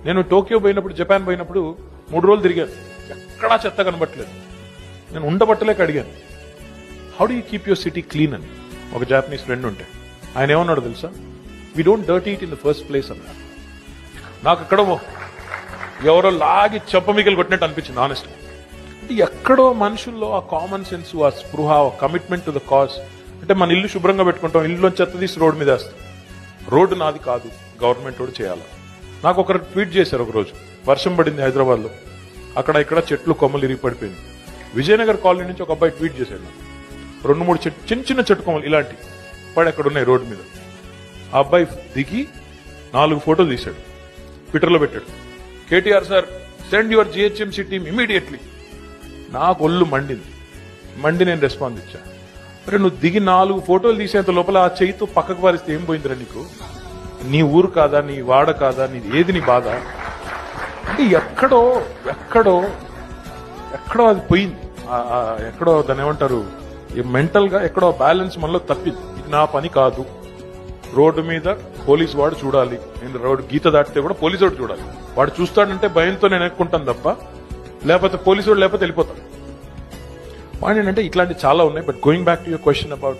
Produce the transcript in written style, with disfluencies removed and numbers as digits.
నేను టోక్యో పోయినప్పుడు, జపాన్ పోయినప్పుడు 3 రోజులు తిరిగాను, ఎక్కడా చెత్త కనబట్టలేదు. నేను ఉండబట్టలేక అడిగాను, how do you keep your city clean అని. ఒక జాపనీస్ ఫ్రెండ్ ఉంటే ఆయన ఏమన్నాడు తెలుసా, we don't dirty it in the first place అన్నారు. నాకు ఎక్కడో ఎవరో లాగి చెప్పమికలు కొట్టినట్టు అనిపించింది ఆనెస్ట్. అంటే ఎక్కడో మనుషుల్లో ఆ కామన్ సెన్స్, ఆ స్పృహ, కమిట్మెంట్ టు ద కాజ్. అంటే మన ఇల్లు శుభ్రంగా పెట్టుకుంటాం, ఇల్లులో చెత్త తీసి రోడ్డు మీద వేస్తాం. రోడ్డు నాది కాదు, గవర్నమెంట్ రోడ్డు చేయాలి. నాకు ఒకరు ట్వీట్ చేశారు ఒకరోజు, వర్షం పడింది హైదరాబాద్ లో, అక్కడ ఇక్కడ చెట్లు కొమ్మలు ఇరిగి పడిపోయింది. విజయనగర్ కాలనీ నుంచి ఒక అబ్బాయి ట్వీట్ చేశాడు, 2-3 చిన్న చిన్న చెట్టు కొమ్మలు ఇలాంటి పడి అక్కడ ఉన్నాయి రోడ్డు మీద. ఆ అబ్బాయి దిగి 4 ఫోటోలు తీశాడు, ట్విట్టర్లో పెట్టాడు. KTR sir, send your GHMC team immediately. నాకు ఒళ్ళు మండి నేను రెస్పాన్స్ ఇచ్చా. అరే నువ్వు దిగి 4 ఫోటోలు తీసేంత లోపల ఆ చేయితో పక్కకు పారిస్తే ఏం పోయిందిరా నీకు? నీ ఊరు కాదా, నీ వాడ కాదా, నీది ఏది నీ బాధ? అంటే ఎక్కడో అది పోయింది. ఎక్కడో దాన్ని ఏమంటారు, మెంటల్ గా ఎక్కడో బ్యాలెన్స్ మనలో తప్పింది. ఇది నా పని కాదు, రోడ్డు మీద పోలీసు వాడు చూడాలి, నేను రోడ్డు గీత దాటితే కూడా పోలీసు వాడు చూడాలి. వాడు చూస్తాడంటే భయంతో నేను ఎక్కుంటాను తప్ప, లేకపోతే పోలీసు వాడు లేకపోతే వెళ్ళిపోతాను. పాయింట్ ఏంటంటే ఇట్లాంటి చాలా ఉన్నాయి. But going back to your question about